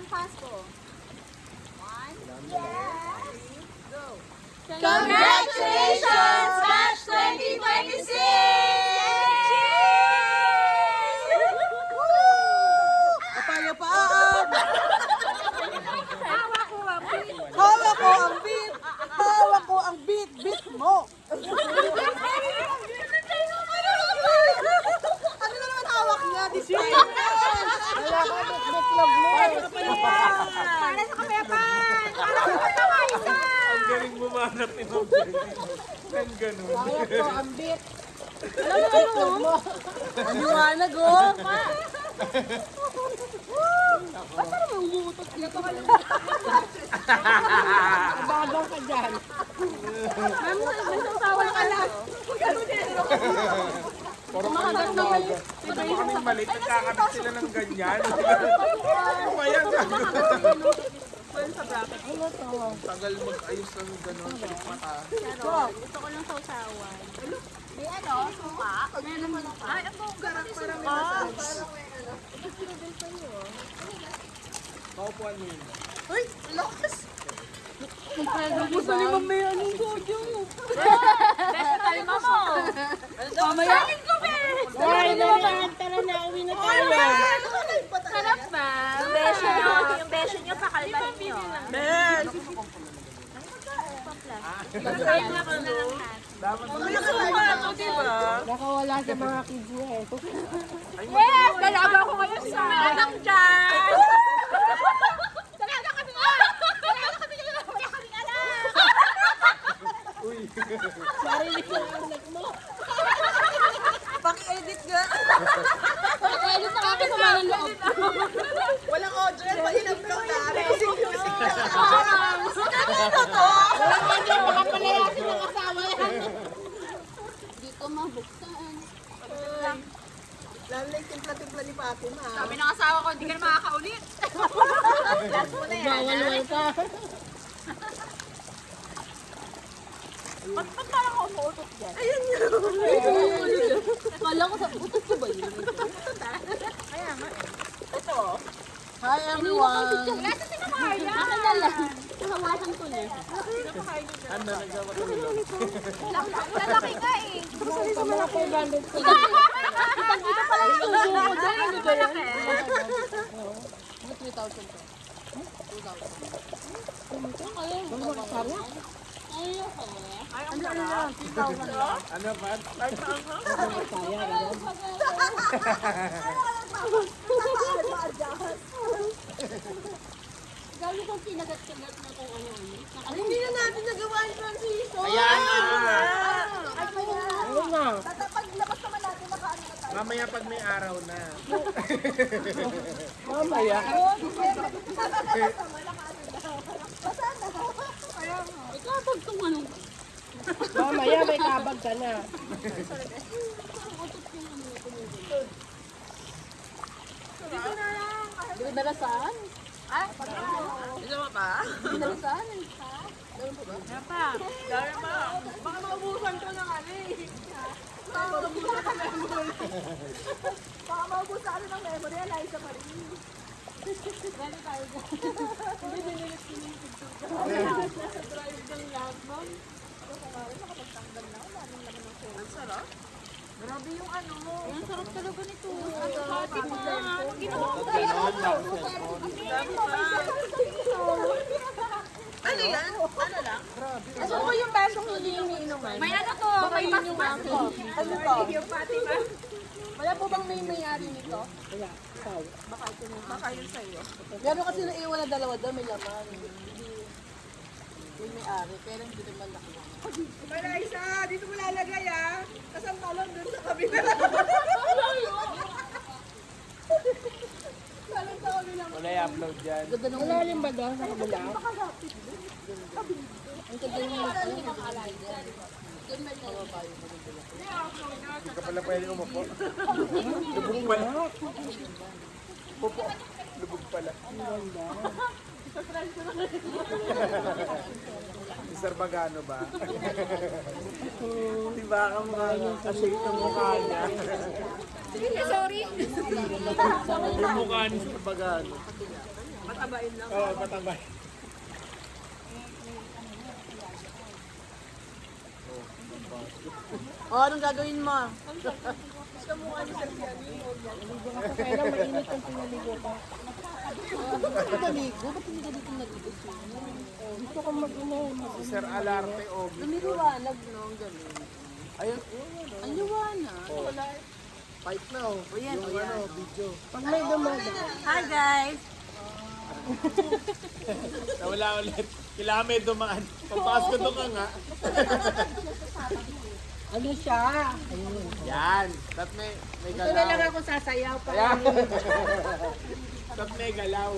ng Pasko. 1, 2, 3, go! Congratulations, Batch 2026! Kapayapaan! Hawak ko ang beat! Hawak ko ang beat! Hawak ko ang beat! Beat mo! Ano na naman hawak niya? Design! Wala ko, beat lang mo! Para sa kapayapaan! Para sa pagkakaisa! Ang galing bumanap ni Ma'am Jenny. Ang ganun. Hawak ko ang beat! Ano mo? Ang liwanag, oh! Ba't parang may umuutot dito? Ababang ka dyan. Ma'am, nagsasawa ka lang. Puro ka na umaga. Ito pa kami mali. Nagkakabit sila ng ganyan. Ano ba yan? Tagal mag-ayos ng gano'n. Mata. Gusto ko lang sausawan. May ano? Suka? May ano man ka? Ay, ang bongga. Parang may massage. Kaupuan mo yun. Uy! Lakas! Gusto ni Ma'am may anong sojo. Best kalma mo. Mamaya! Ay, tara na, uwi na tayo. Sarap ba? Yung beso nyo, pakalmahin nyo. Ben! Pagkain na ko na lang hat. Suka ako, diba? Nakawala sa mga kids niya eh. Yes! Dalawa ko kayo sa anak dyan! Dalaga kami nga! Dalaga kami nga! Wala kaming anak! Uy. Sarili ko ang anak mo. Paki-edit nga! Pag-edit na kami sa mga loob. Walang audio yan, pag-in-upload na. Music-music ka. Kanino to? Walang ganyan, makapalayasin ng asawa yan. Hindi ko mabuksan. Lalo na yung timpla-timpla ni Fatima. Sabi ng asawa ko, hindi ka na makakaulit. Last mo na yan. Bawal-wal ka. Ba't parang ako umuutot dyan? Kala ko sa butot ko ba yun? Kaya nga eh. Ito. Hi everyone! Wala sa sinamaya. Akin na lang. Hawasan ko na. Ano, nagkakatulog. Lalaki ka eh. Sa mga 500 ko. Kita pala yung suso ko dyan. Ano ba yan? Ano 3,000 to? 2,000. Ayoko mo. Ay, ang sarap. Ano ba? Ay, Gano'n kong kinagat-kagat na kung ano-ano. Hindi na natin nagawa yung transition! Ayan na! Ayun na! Paglabas naman natin, nakaano na tayo. Mamaya pag may araw na. Mamaya. Ikabag kung ano. Mamaya may kabag ka na. Dinalasan? Ay, Ito mo pa? Dinalasan? ano pa? Dami pa. Baka maubusan ko ng ano eh. Baka maubusan ka ng memory. Baka maubusan ka ng memory. Eliza Marie. Gano'n tayo dyan. Hindi dinilit sinipid ko. Nasa drive ng laptop. Ang sarap. Grabe yung ano. Ang sarap talaga nito. Pati pa. Ginawa ko Dami pa. Ano yan? Ano lang? Ano po yung basong hindi yung iniinuman? May ano to, may paspas to. Ano to? Yung Fatima. Wala po bang may-ari nito? Baka yun sa'yo. Meron kasi naiwan na dalawa doon, may laman. May may-ari, pero hindi naman nakuha. Wala isa, dito mo lalagay ah. Kasang talon doon sa kabila. Wala i-upload dyan. Malalim ba doon sa kabila? Ang ganda yung nakalay dyan. Hindi ka pala pwede umupo. Lubog pala. Pupo. Lubog pala. Si Sir Bagano ba? Di ba ka mga ka-shape ng mukha niya? Sorry. Yung mukha ni Sir Bagano. Matabain lang. Oo, patambay. O, anong gagawin mo? Sa mukha ni Sir Piani. Kaya mainit ang pinaligo pa. Ba't ka naligo? Ba't hindi ka dito naligo? Gusto ko mag-inom. Si Sir Alarte, oh. Lumiliwanag, no? Ang galing. Ayun, Ang liwanag. wala. Fight na, oh. O yan, Yung o yan. ano, video. Pag may dumadaan. Hi, guys! Nawala ulit. Kailangan may dumaan. Pagpakas ko doon ka nga. Ano siya? Ayun. Yan. That may Ito na lang galaw. ako sasayaw pa. Ayan. That may galaw.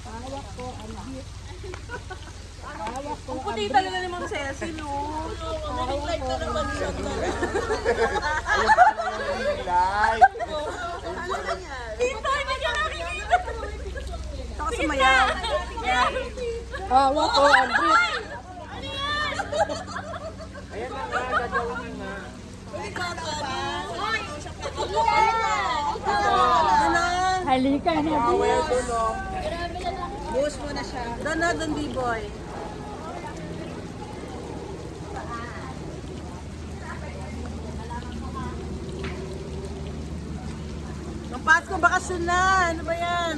Hawak ko, albit. Hawak ko, Ang puti talaga ni Ma'am Ceci, no? Nag-like na naman siya. Light. Tito, hindi ka nakikita. Saka sumayaw. Yan. hawak ko, albit. Ayan na nga, gagawin na nga. Halika na. Away doon, oh. Buhos mo na siya. Doon na, doon, B-boy. Ang Pasko, bakasyon na. Ano ba yan?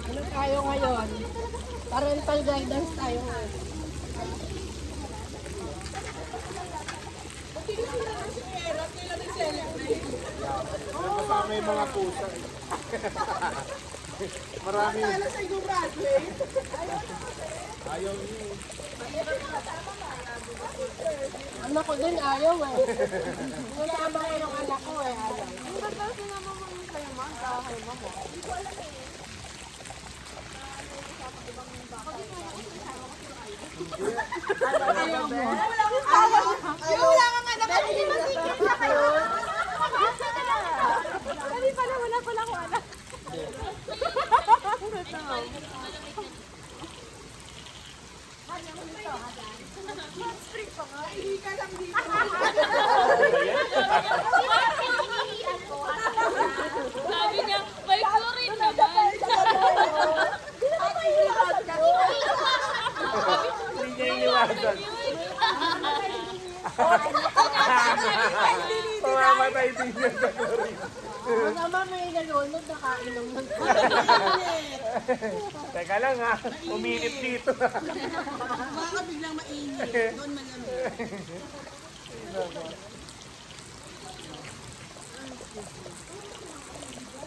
Ano tayo ngayon? Parental guidance tayo ngayon. Doon kasama yung mga pusa. Marami. Ayaw niyo. Anak ko din ayaw eh. Sinasama ko yung anak ko eh. Ayaw. Wala kang anak. Hindi masigit na kayo. Sabi pala, wala pala akong anak. Sabi niya, may chlorine naman. Hindi niya iniwasan. Pamamatay din niya sa klorin. Masama may nalunod, nakainom ng Teka lang ha, uminit dito. Baka biglang mainit. Doon malamig.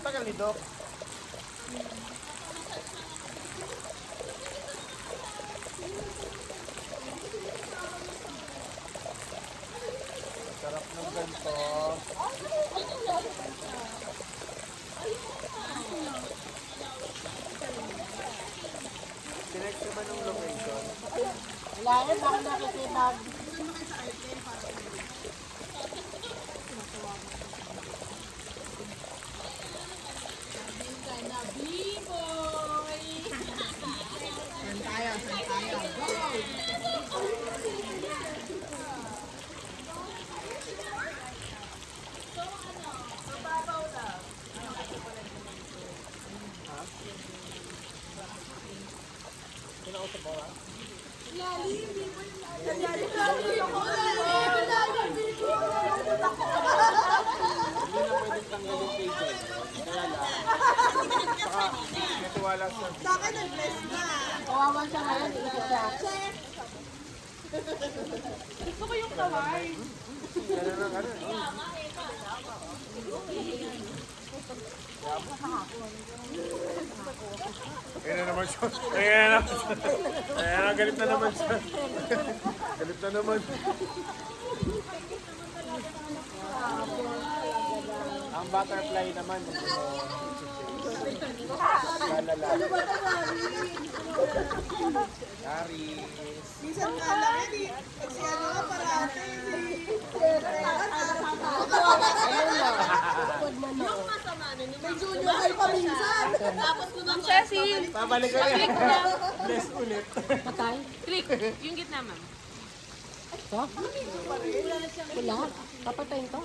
Tagal ni Doc. Sarap ng ganito. Sinext naman ng location. Wala eh, baka nakikibag. Hindi na pwedeng tanggalin kay Jay. Kaya lang. Saka, natiwala siya. Kawawa siya ngayon, isa siya. Ganun ang ano. Ayan na naman siya. Ayan na naman siya. Ayan na, galit na naman siya. Galit na naman. Ang butterfly naman. Lalala. Charis. Minsan nga lang yan eh. Kasi ano nga parati. May junior high pa minsan. Tapos Ma'am Cecil, Pabalik ka rin. Bless ulit. Patay. click. Yung gitna, ma'am. Wala. Papatayin to?